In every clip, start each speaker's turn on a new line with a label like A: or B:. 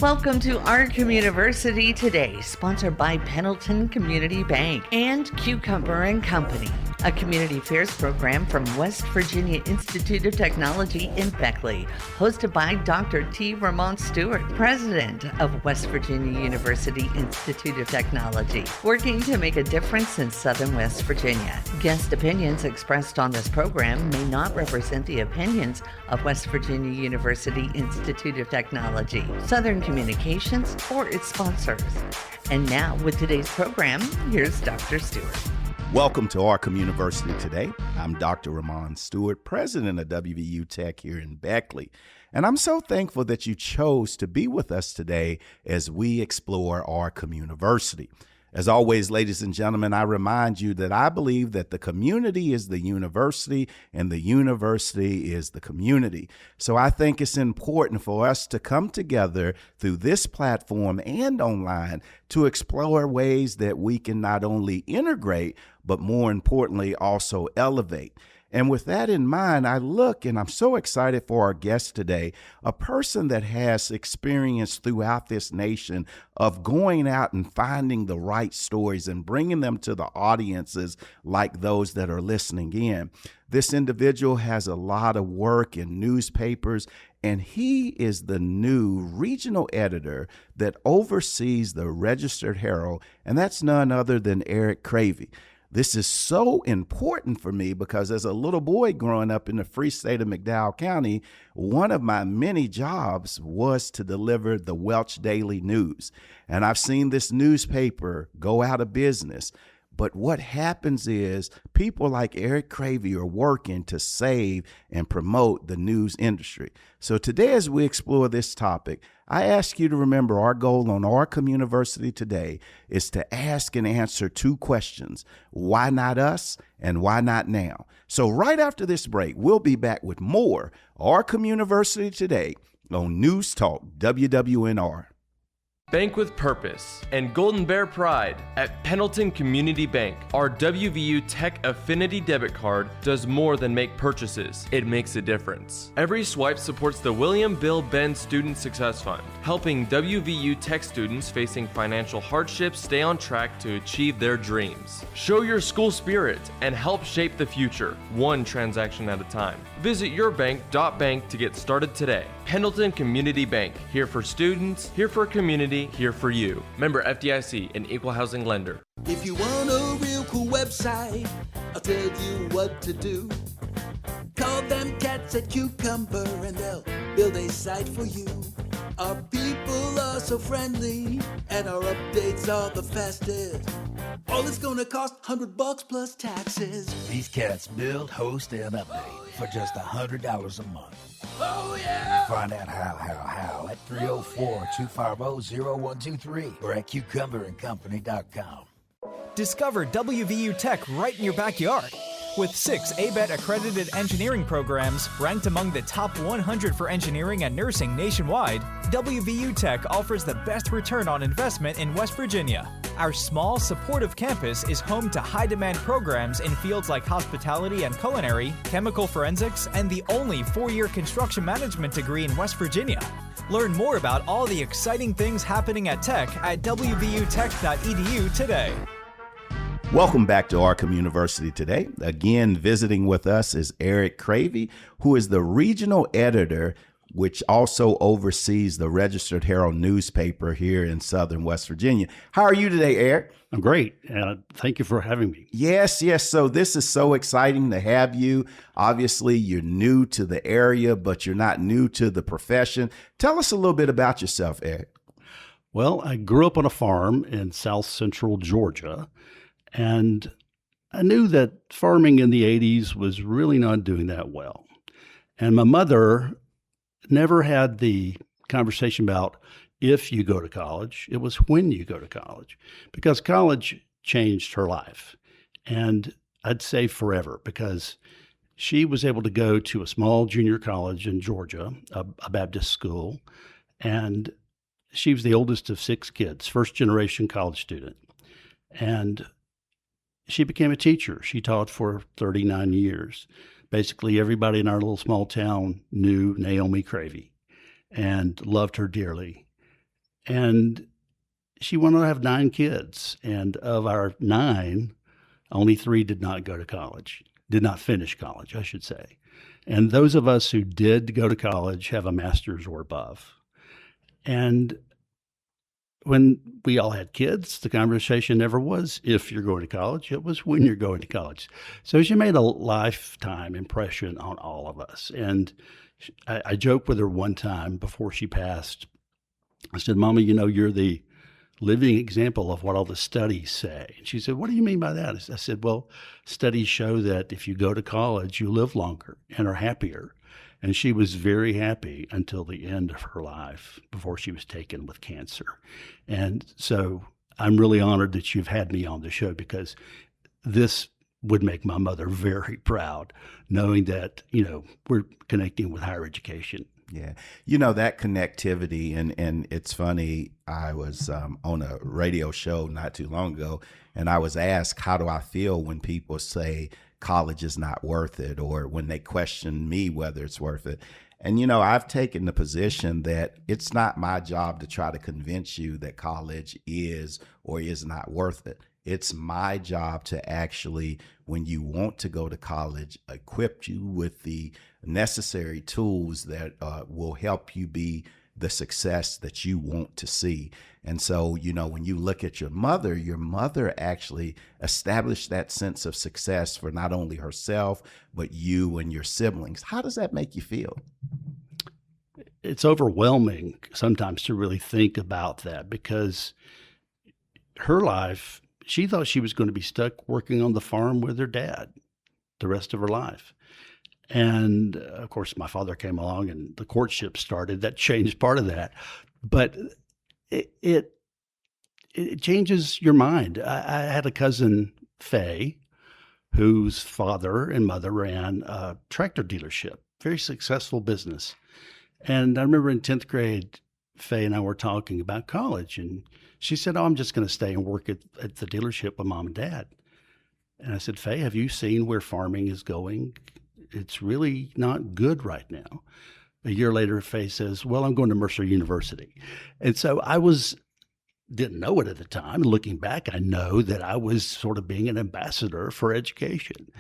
A: Welcome to Our Communiversity Today, sponsored by Pendleton Community Bank and Cucumber and Company, a community affairs program from West Virginia Institute of Technology in Beckley, hosted by Dr. T. Ramon Stuart, president of West Virginia University Institute of Technology, working to make a difference in Southern West Virginia. Guest opinions expressed on this program may not represent the opinions of West Virginia University Institute of Technology, Southern Communications, or its sponsors. And now, with today's program, here's Dr. Stewart.
B: Welcome to Our Communiversity Today. I'm Dr. Ramon Stuart, president of WVU Tech here in Beckley. And I'm so thankful that you chose to be with us today as we explore Our Communiversity. As always, ladies and gentlemen, I remind you that I believe that the community is the university and the university is the community. So I think it's important for us to come together through this platform and online to explore ways that we can not only integrate, but more importantly, also elevate. And with that in mind, I look and I'm so excited for our guest today, a person that has experience throughout this nation of going out and finding the right stories and bringing them to the audiences like those that are listening in. This individual has a lot of work in newspapers, and he is the new regional editor that oversees the Register-Herald, and that's none other than Eric Cravie. This is so important for me because as a little boy growing up in the free state of McDowell County, one of my many jobs was to deliver the Welch Daily News. And I've seen this newspaper go out of business. But what happens is people like Eric Cravie are working to save and promote the news industry. So today, as we explore this topic, I ask you to remember our goal on Our Communiversity Today is to ask and answer two questions. Why not us and why not now? So right after this break, we'll be back with more Our Communiversity Today on News Talk WWNR.
C: Bank with Purpose and Golden Bear Pride at Pendleton Community Bank. Our WVU Tech Affinity debit card does more than make purchases. It makes a difference. Every swipe supports the William Bill Benn Student Success Fund, helping WVU Tech students facing financial hardships stay on track to achieve their dreams. Show your school spirit and help shape the future, one transaction at a time. Visit yourbank.bank to get started today. Pendleton Community Bank, here for students, here for community, here for you. Member FDIC, an equal housing lender.
D: If you want a real cool website, I'll tell you what to do. Call them cats at Cucumber and they'll build a site for you. Our people are so friendly and our updates are the fastest. All it's gonna cost $100 plus taxes.
E: These cats build, host, and update for just $100 a month.
D: Oh yeah!
E: Find out how at 304-250-0123 or at cucumberandcompany.com.
F: Discover WVU Tech right in your backyard. With 6 ABET accredited engineering programs ranked among the top 100 for engineering and nursing nationwide, WVU Tech offers the best return on investment in West Virginia. Our small, supportive campus is home to high-demand programs in fields like hospitality and culinary, chemical forensics, and the only 4-year construction management degree in West Virginia. Learn more about all the exciting things happening at Tech at wvutech.edu today.
B: Welcome back to Our Communiversity Today. Again, visiting with us is Eric Cravie, who is the regional editor, which also oversees the Register-Herald newspaper here in Southern West Virginia. How are you today, Eric?
G: I'm great. Thank you for having me.
B: Yes. So this is so exciting to have you. Obviously, you're new to the area, but you're not new to the profession. Tell us a little bit about yourself, Eric.
G: Well, I grew up on a farm in south central Georgia, and I knew that farming in the 80s was really not doing that well. And my mother never had the conversation about if you go to college. It was when you go to college, because college changed her life. And I'd say forever, because she was able to go to a small junior college in Georgia, a Baptist school, and she was the oldest of 6 kids, first generation college student. And she became a teacher. She taught for 39 years. Basically, everybody in our little small town knew Naomi Cravey and loved her dearly. And she went on to have 9 kids. And of our 9, only 3 did not go to college, did not finish college, I should say. And those of us who did go to college have a master's or above. And when we all had kids, the conversation never was if you're going to college, it was when you're going to college. So she made a lifetime impression on all of us. And I joked with her one time before she passed. I said, Mama, you're the living example of what all the studies say. And she said, what do you mean by that? I said, well, studies show that if you go to college, you live longer and are happier. And she was very happy until the end of her life before she was taken with cancer. And so I'm really honored that you've had me on the show, because this would make my mother very proud, knowing that, we're connecting with higher education.
B: Yeah. That connectivity, and it's funny, I was on a radio show not too long ago, and I was asked, how do I feel when people say college is not worth it, or when they question me whether it's worth it? And, I've taken the position that it's not my job to try to convince you that college is or is not worth it. It's my job to actually, when you want to go to college, equip you with the necessary tools that will help you be the success that you want to see. And so, when you look at your mother actually established that sense of success for not only herself, but you and your siblings. How does that make you feel?
G: It's overwhelming sometimes to really think about that, because her life, she thought she was going to be stuck working on the farm with her dad the rest of her life. And of course, my father came along and the courtship started. That changed part of that. But it changes your mind. I had a cousin, Faye, whose father and mother ran a tractor dealership, very successful business. And I remember in 10th grade, Faye and I were talking about college, and she said, I'm just going to stay and work at the dealership with Mom and Dad. And I said, Faye, have you seen where farming is going? It's really not good right now. A year later, Faye says, well, I'm going to Mercer University. And so didn't know it at the time. Looking back, I know that I was sort of being an ambassador for education.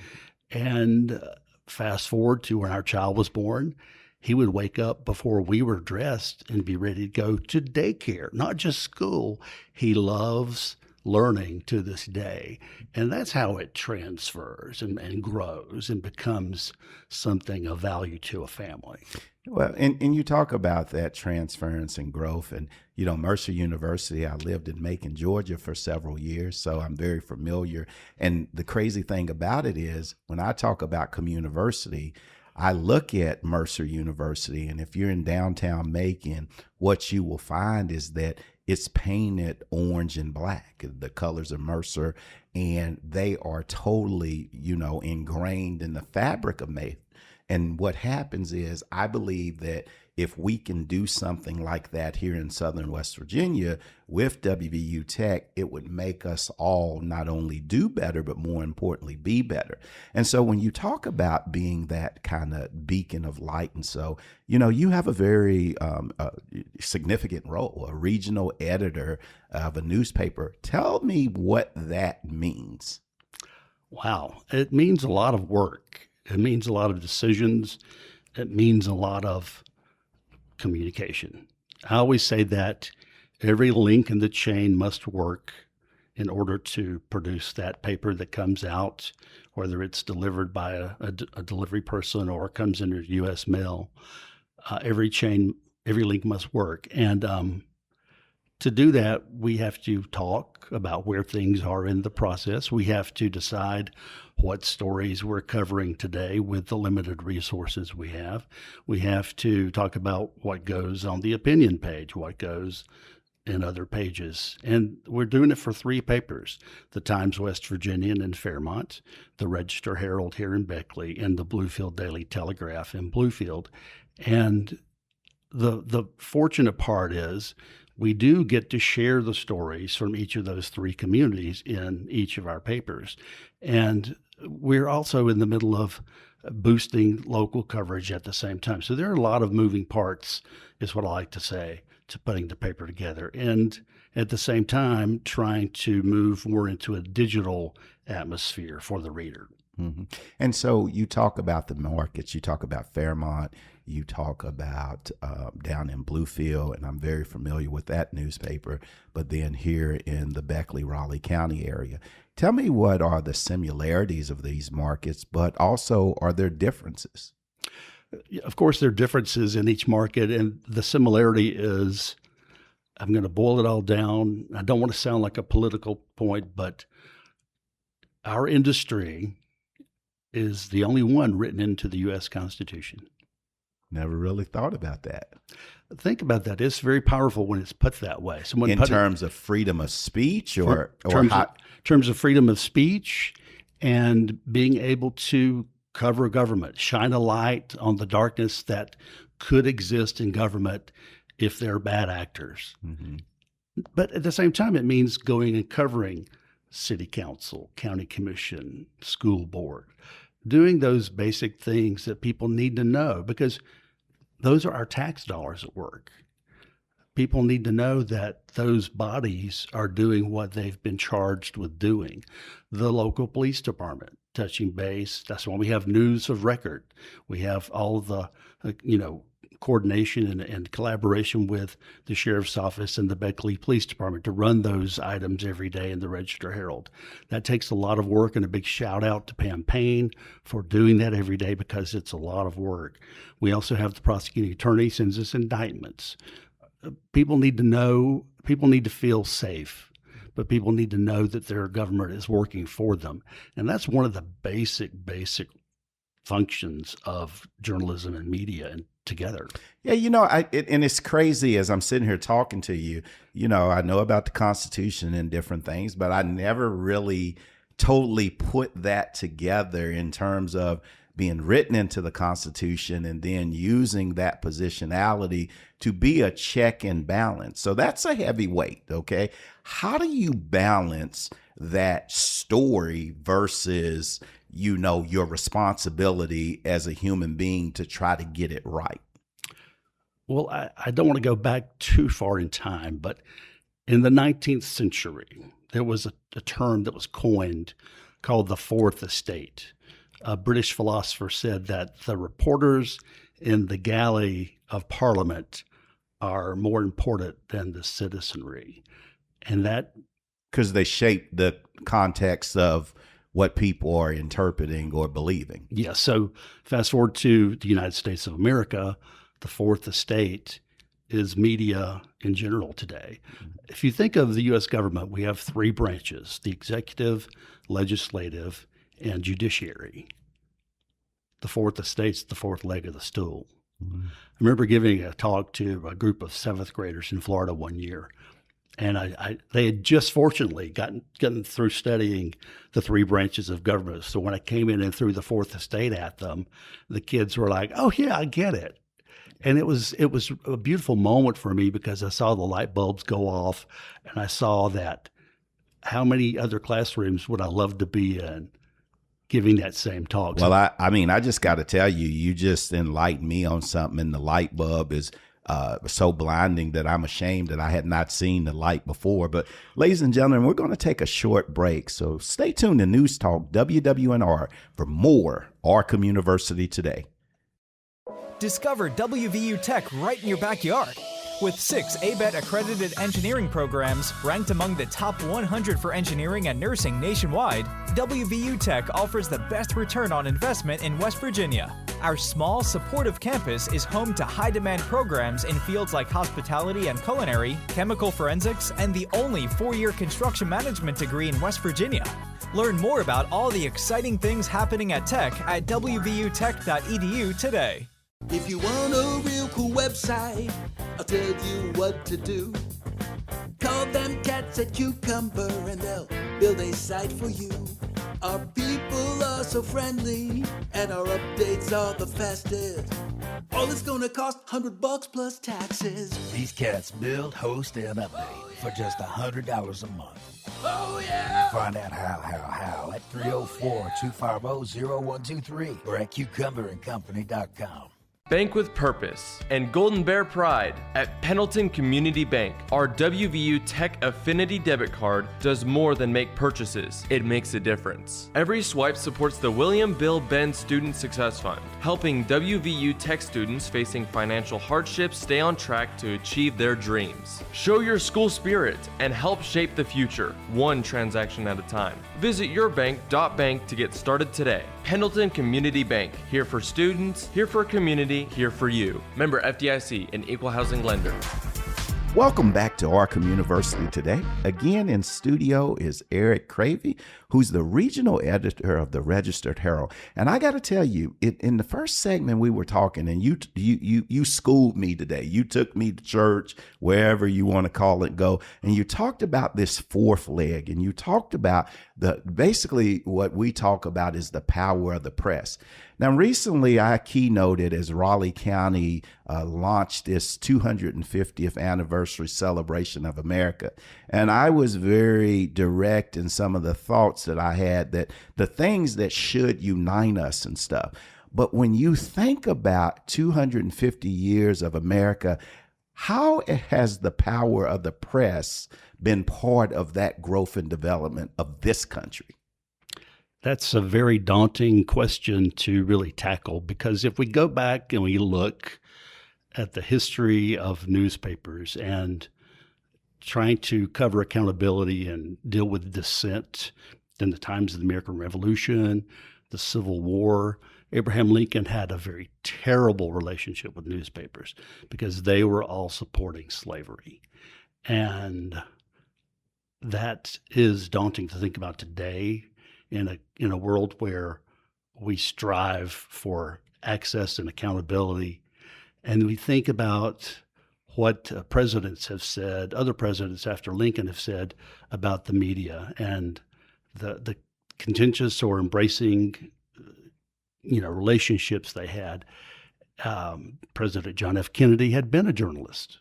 G: And fast forward to when our child was born, he would wake up before we were dressed and be ready to go to daycare, not just school. He loves learning to this day. And that's how it transfers and grows and becomes something of value to a family.
B: Well, and you talk about that transference and growth, and, Mercer University, I lived in Macon, Georgia for several years, so I'm very familiar. And the crazy thing about it is, when I talk about Communiversity, I look at Mercer University, and if you're in downtown Macon, what you will find is that it's painted orange and black, the colors of Mercer, and they are totally, ingrained in the fabric of Macon. And what happens is, I believe that if we can do something like that here in Southern West Virginia with WVU Tech, it would make us all not only do better, but more importantly, be better. And so when you talk about being that kind of beacon of light, and so, you have a very significant role, a regional editor of a newspaper. Tell me what that means.
G: Wow. It means a lot of work. It means a lot of decisions. It means a lot of communication. I always say that every link in the chain must work in order to produce that paper that comes out, whether it's delivered by a delivery person or comes in your U.S. mail. Every link must work. And to do that, we have to talk about where things are in the process. We have to decide what stories we're covering today with the limited resources we have. We have to talk about what goes on the opinion page, what goes in other pages. And we're doing it for 3 papers: the Times West Virginian in Fairmont, the Register-Herald here in Beckley, and the Bluefield Daily Telegraph in Bluefield. And the fortunate part is we do get to share the stories from each of those 3 communities in each of our papers. And we're also in the middle of boosting local coverage at the same time. So there are a lot of moving parts, is what I like to say, to putting the paper together, and at the same time trying to move more into a digital atmosphere for the reader.
B: Mm-hmm. And so you talk about the markets, you talk about Fairmont, you talk about down in Bluefield, and I'm very familiar with that newspaper, but then here in the Beckley-Raleigh County area. Tell me, what are the similarities of these markets, but also are there differences?
G: Of course, there are differences in each market, and the similarity is, I'm going to boil it all down. I don't want to sound like a political point, but our industry is the only one written into the U.S. Constitution.
B: Never really thought about that.
G: Think about that. It's very powerful when it's put that way.
B: In terms of freedom of speech,
G: in terms of freedom of speech and being able to cover government, shine a light on the darkness that could exist in government if there are bad actors. Mm-hmm. But at the same time, it means going and covering city council, county commission, school board, doing those basic things that people need to know, because those are our tax dollars at work. People need to know that those bodies are doing what they've been charged with doing. The local police department, touching base. That's why we have news of record. We have all the, coordination and collaboration with the sheriff's office and the Beckley Police Department to run those items every day in the Register-Herald. That takes a lot of work, and a big shout out to Pam Payne for doing that every day, because it's a lot of work. We also have the prosecuting attorney sends us indictments. People need to know, people need to feel safe, but people need to know that their government is working for them. And that's one of the basic functions of journalism and media and together.
B: Yeah, and it's crazy as I'm sitting here talking to you, I know about the Constitution and different things, but I never really totally put that together in terms of being written into the Constitution and then using that positionality to be a check and balance. So that's a heavy weight, okay? How do you balance that story versus your responsibility as a human being to try to get it right?
G: Well, I don't want to go back too far in time, but in the 19th century, there was a term that was coined called the Fourth Estate. A British philosopher said that the reporters in the galley of Parliament are more important than the citizenry. And that,
B: because they shape the context of what people are interpreting or believing.
G: Yeah. So fast forward to the United States of America, the Fourth Estate is media in general today. If you think of the U.S. government, we have three branches: the executive, legislative, and judiciary. The Fourth Estate's the fourth leg of the stool. Mm-hmm. I remember giving a talk to a group of seventh graders in Florida one year, and they had just fortunately gotten through studying the three branches of government. So when I came in and threw the Fourth Estate at them, the kids were like, "Oh yeah, I get it." And it was a beautiful moment for me, because I saw the light bulbs go off, and I saw that how many other classrooms would I love to be in giving that same talk.
B: Well, I just got to tell you, you just enlightened me on something, and the light bulb is so blinding that I'm ashamed that I had not seen the light before. But ladies and gentlemen, we're going to take a short break. So stay tuned to News Talk WWNR for more Our Communiversity Today.
F: Discover WVU Tech right in your backyard. With 6 ABET accredited engineering programs ranked among the top 100 for engineering and nursing nationwide, WVU Tech offers the best return on investment in West Virginia. Our small, supportive campus is home to high-demand programs in fields like hospitality and culinary, chemical forensics, and the only 4-year construction management degree in West Virginia. Learn more about all the exciting things happening at Tech at wvutech.edu today.
D: If you want a real cool website, I'll tell you what to do. Call them cats at Cucumber and they'll build a site for you. Our people are so friendly and our updates are the fastest. All it's gonna cost $100 plus taxes.
E: These cats build, host, and update for just $100 a month.
D: Oh yeah!
E: Find out how at 304-250-0123 or at cucumberandcompany.com.
C: Bank with purpose and Golden Bear pride. At Pendleton Community Bank, our WVU Tech Affinity debit card does more than make purchases. It makes a difference. Every swipe supports the William Bill Benn Student Success Fund, helping WVU Tech students facing financial hardships stay on track to achieve their dreams. Show your school spirit and help shape the future, one transaction at a time. Visit yourbank.bank to get started today. Pendleton Community Bank, here for students, here for community, here for you. Member FDIC, an equal housing lender.
B: Welcome back to Our Communiversity Today. Again in studio is Eric Cravie, who's the regional editor of the Register-Herald. And I got to tell you, in the first segment we were talking, and you schooled me today. You took me to church, wherever you want to call it, go, and you talked about this fourth leg, and you talked about basically what we talk about is the power of the press. Now, recently I keynoted as Raleigh County launched this 250th anniversary celebration of America. And I was very direct in some of the thoughts that I had, that the things that should unite us and stuff. But when you think about 250 years of America, how has the power of the press been part of that growth and development of this country?
G: That's a very daunting question to really tackle, because if we go back and we look at the history of newspapers and trying to cover accountability and deal with dissent in the times of the American Revolution, the Civil War, Abraham Lincoln had a very terrible relationship with newspapers because they were all supporting slavery. And that is daunting to think about today in a world where we strive for access and accountability. And we think about what presidents have said, other presidents after Lincoln have said about the media and the contentious or embracing, relationships they had. President John F. Kennedy had been a journalist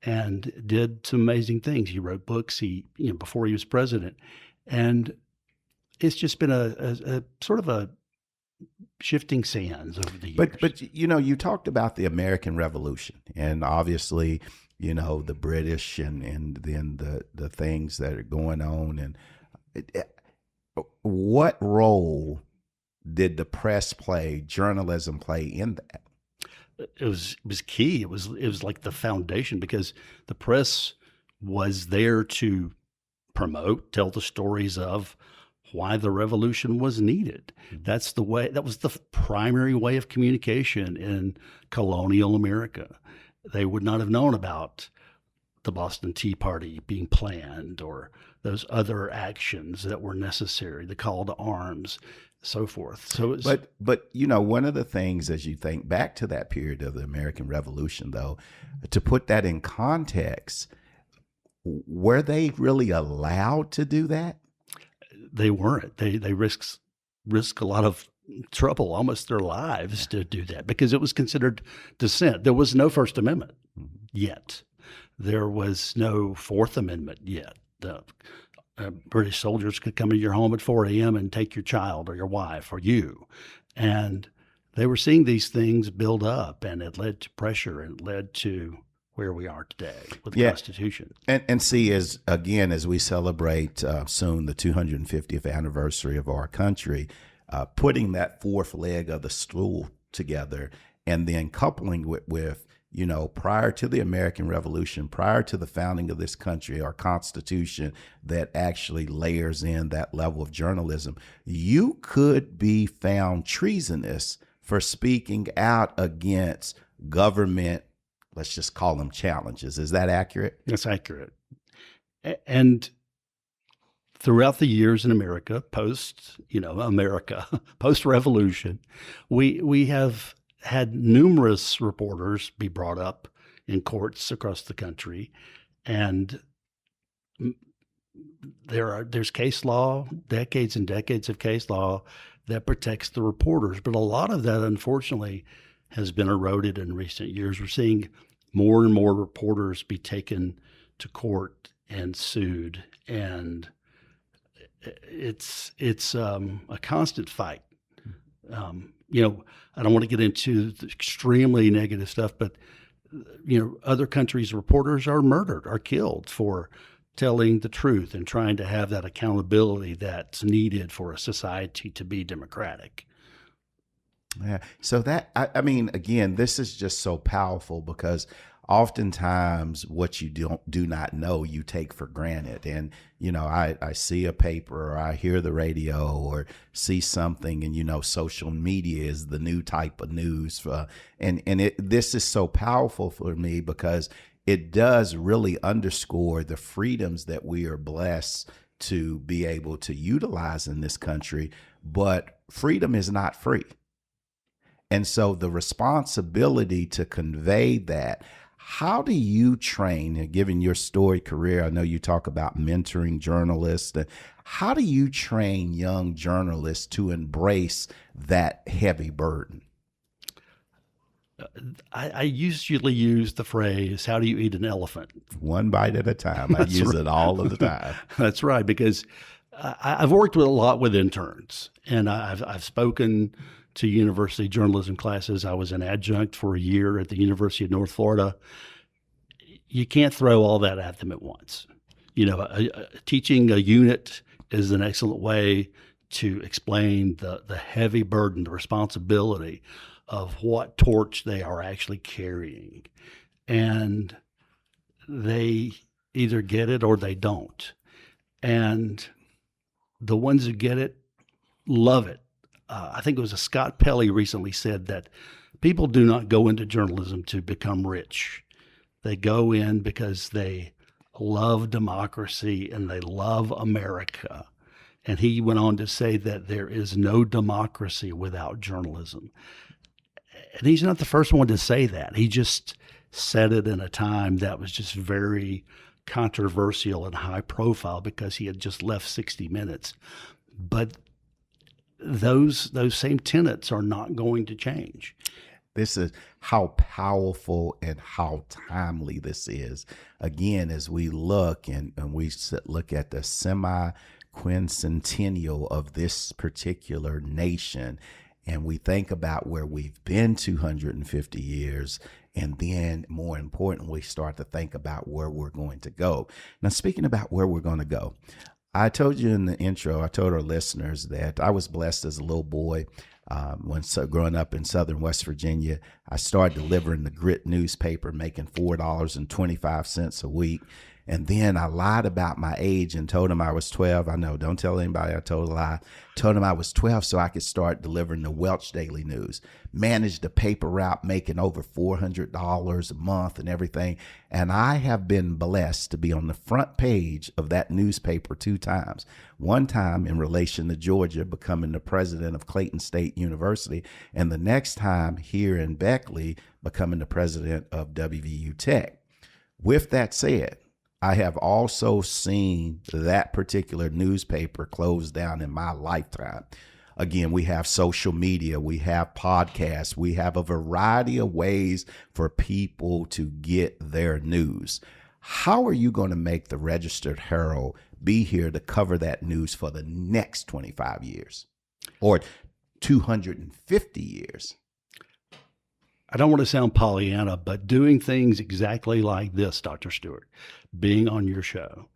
G: and did some amazing things. He wrote books before he was president. And it's just been a sort of a shifting sands over the years.
B: But you talked about the American Revolution, and obviously, the British and then the things that are going on. And what role did the press play, journalism play in that?
G: It was key. It was like the foundation, because the press was there to promote, tell the stories of why the revolution was needed. That was the primary way of communication in colonial America. They would not have known about the Boston Tea Party being planned or those other actions that were necessary, the call to arms, so forth. So
B: but one of the things, as you think back to that period of the American Revolution, though, to put that in context, were they really allowed to do that?
G: They weren't. They risk a lot of trouble, almost their lives, to do that, because it was considered dissent. There was no First Amendment yet. There was no Fourth Amendment yet. The British soldiers could come into your home at 4 a.m. and take your child or your wife or you. And they were seeing these things build up, and it led to pressure, and it led to where we are today with the Constitution.
B: And see, as we celebrate soon the 250th anniversary of our country, putting that fourth leg of the stool together, and then coupling with prior to the American Revolution, prior to the founding of this country, our Constitution that actually layers in that level of journalism, you could be found treasonous for speaking out against government, let's just call them challenges. Is that accurate?
G: That's accurate. And throughout the years in America, post-revolution, we have had numerous reporters be brought up in courts across the country, and there's case law, decades and decades of case law that protects the reporters. But a lot of that, unfortunately, has been eroded in recent years. We're seeing more and more reporters be taken to court and sued, and it's a constant fight I don't want to get into the extremely negative stuff, but other countries' reporters are murdered, are killed for telling the truth and trying to have that accountability that's needed for a society to be democratic.
B: Yeah. So that, I mean, again, this is just so powerful because oftentimes what you do not know, you take for granted. And, I see a paper or I hear the radio or see something and, social media is the new type of news. This is so powerful for me because it does really underscore the freedoms that we are blessed to be able to utilize in this country. But freedom is not free. And so the responsibility to convey that, how do you train, given your storied career? I know you talk about mentoring journalists. How do you train young journalists to embrace that heavy burden?
G: I usually use the phrase, how do you eat an elephant?
B: One bite at a time. I use it all of the time.
G: That's right, because I've worked with a lot with interns, and I've spoken to university journalism classes. I was an adjunct for a year at the University of North Florida. You can't throw all that at them at once. Teaching a unit is an excellent way to explain the heavy burden, the responsibility of what torch they are actually carrying. And they either get it or they don't. And the ones who get it love it. I think it was Scott Pelley recently said that people do not go into journalism to become rich. They go in because they love democracy and they love America. And he went on to say that there is no democracy without journalism. And he's not the first one to say that. He just said it in a time that was just very controversial and high profile because he had just left 60 Minutes. But those same tenets are not going to change.
B: This is how powerful and how timely this is. Again, as we look and we look at the semi-quincentennial of this particular nation, and we think about where we've been 250 years, and then more importantly, start to think about where we're going to go. Now, speaking about where we're going to go, I told you in the intro, I told our listeners that I was blessed as a little boy. Growing up in southern West Virginia, I started delivering the Grit newspaper, making $4.25 a week. And then I lied about my age and told him I was 12. I know, don't tell anybody I told a lie. Told him I was 12 so I could start delivering the Welch Daily News. Managed the paper route, making over $400 a month and everything. And I have been blessed to be on the front page of that newspaper 2 times. One time in relation to Georgia, becoming the president of Clayton State University. And the next time here in Beckley, becoming the president of WVU Tech. With that said, I have also seen that particular newspaper close down in my lifetime. Again, we have social media, we have podcasts, we have a variety of ways for people to get their news. How are you going to make the Register-Herald be here to cover that news for the next 25 years or 250 years?
G: I don't want to sound Pollyanna, but doing things exactly like this, Dr. Stuart, being on your show,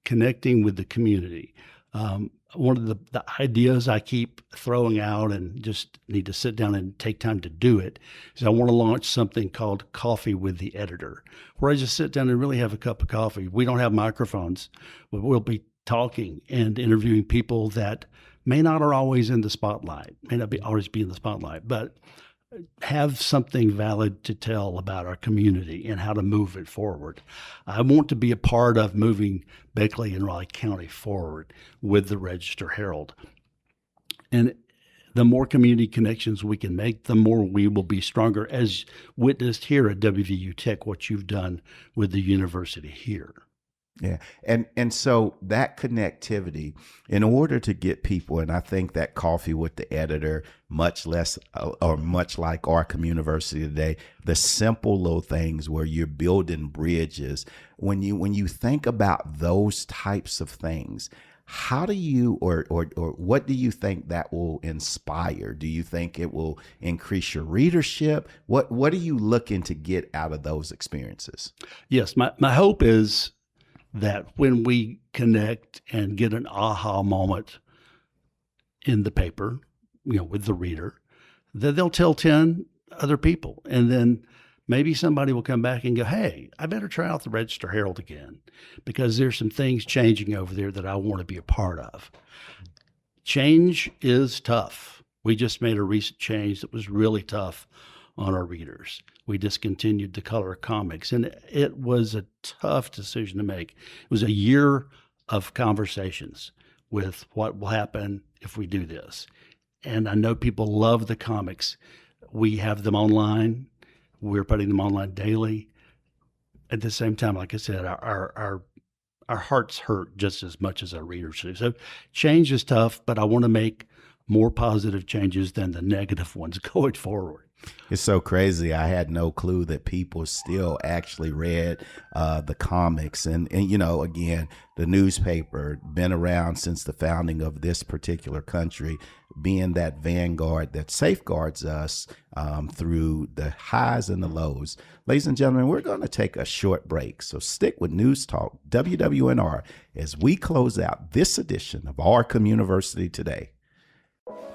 G: connecting with the community. One of the ideas I keep throwing out and just need to sit down and take time to do it is I want to launch something called Coffee with the Editor, where I just sit down and really have a cup of coffee. We don't have microphones, but we'll be talking and interviewing people that may not are always in the spotlight, may not be always be in the spotlight, but have something valid to tell about our community and how to move it forward. I want to be a part of moving Beckley and Raleigh County forward with the Register-Herald. And the more community connections we can make, the more we will be stronger, as witnessed here at WVU Tech, what you've done with the university here.
B: Yeah. And so that connectivity, in order to get people, and I think that Coffee with the Editor, much like Our Communiversity Today, the simple little things where you're building bridges, when you think about those types of things, How do you, or what do you think that will inspire? Do you think it will increase your readership? What are you looking to get out of those experiences?
G: Yes, my hope is that when we connect and get an aha moment in the paper, with the reader, that they'll tell 10 other people. And then maybe somebody will come back and go, hey, I better try out the Register-Herald again because there's some things changing over there that I want to be a part of. Change is tough. We just made a recent change that was really tough on our readers. We discontinued the color comics, and it was a tough decision to make. It was a year of conversations with what will happen if we do this. And I know people love the comics. We have them online. We're putting them online daily. At the same time, like I said, our hearts hurt just as much as our readers do. So change is tough, but I want to make more positive changes than the negative ones going forward.
B: It's so crazy. I had no clue that people still actually read the comics. And again, the newspaper, been around since the founding of this particular country, being that vanguard that safeguards us through the highs and the lows. Ladies and gentlemen, we're going to take a short break. So stick with News Talk WWNR as we close out this edition of Our Communiversity Today.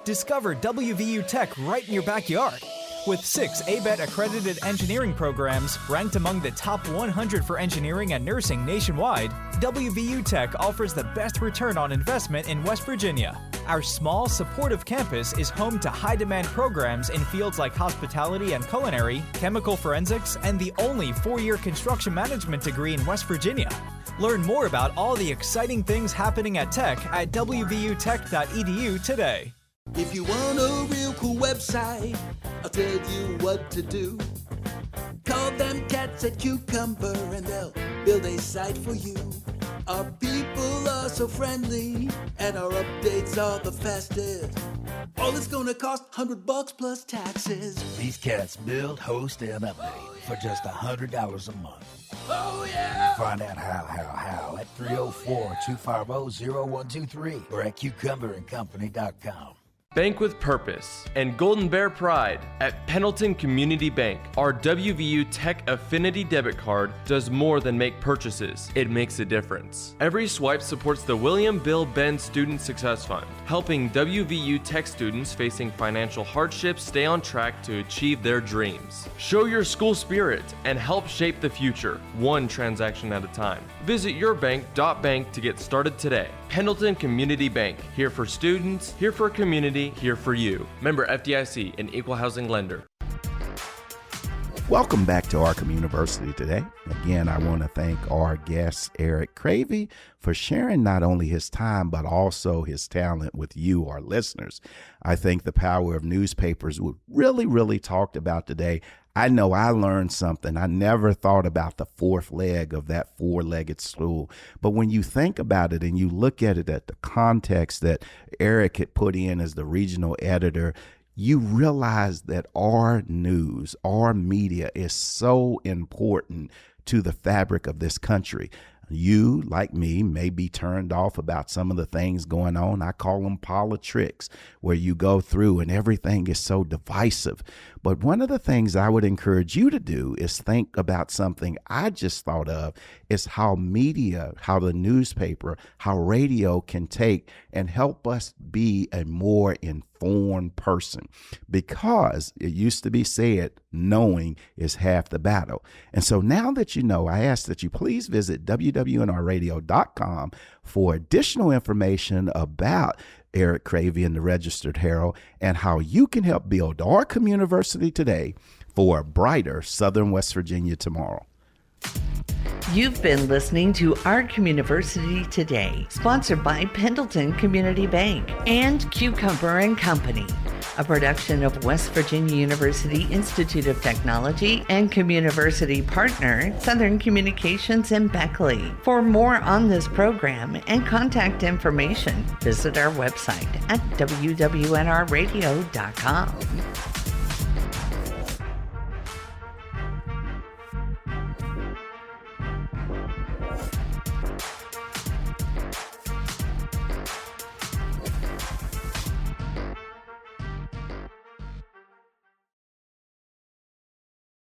F: Discover WVU Tech right in your backyard. With 6 ABET accredited engineering programs ranked among the top 100 for engineering and nursing nationwide, WVU Tech offers the best return on investment in West Virginia. Our small, supportive campus is home to high-demand programs in fields like hospitality and culinary, chemical forensics, and the only 4-year construction management degree in West Virginia. Learn more about all the exciting things happening at Tech at wvutech.edu today.
D: If you want a real cool website, I'll tell you what to do. Call them cats at Cucumber and they'll build a site for you. Our people are so friendly and our updates are the fastest. All it's gonna cost $100 plus taxes.
E: These cats build, host, and update for just $100 a month.
D: Oh yeah!
E: Find out how at 304-250-0123 or at cucumberandcompany.com.
C: Bank with purpose and Golden Bear pride. At Pendleton Community Bank, our WVU Tech Affinity debit card does more than make purchases. It makes a difference. Every swipe supports the William Bill Benn Student Success Fund, helping WVU Tech students facing financial hardships stay on track to achieve their dreams. Show your school spirit and help shape the future, one transaction at a time. Visit yourbank.bank to get started today. Pendleton Community Bank, here for students, here for community, here for you. Member FDIC, an equal housing lender.
B: Welcome back to Our Communiversity Today. Again, I want to thank our guest, Eric Cravie, for sharing not only his time, but also his talent with you, our listeners. I think the power of newspapers was really talked about today. I know I learned something. I never thought about the fourth leg of that four-legged stool. But when you think about it and you look at it at the context that Eric had put in as the regional editor, you realize that our news, our media is so important to the fabric of this country. You, like me, may be turned off about some of the things going on. I call them politics, where you go through and everything is so divisive. But one of the things I would encourage you to do is think about something I just thought of, is how media, how the newspaper, how radio can take and help us be a more informed person. Because it used to be said, knowing is half the battle. And so now that you know, I ask that you please visit wwnrradio.com for additional information about Eric Cravie and the Register-Herald and how you can help build our communiversity today for a brighter Southern West Virginia tomorrow.
A: You've been listening to Our Communiversity Today, sponsored by Pendleton Community Bank and Cucumber and Company, a production of West Virginia University Institute of Technology and Communiversity partner Southern Communications in Beckley. For more on this program and contact information, visit our website at wwnrradio.com.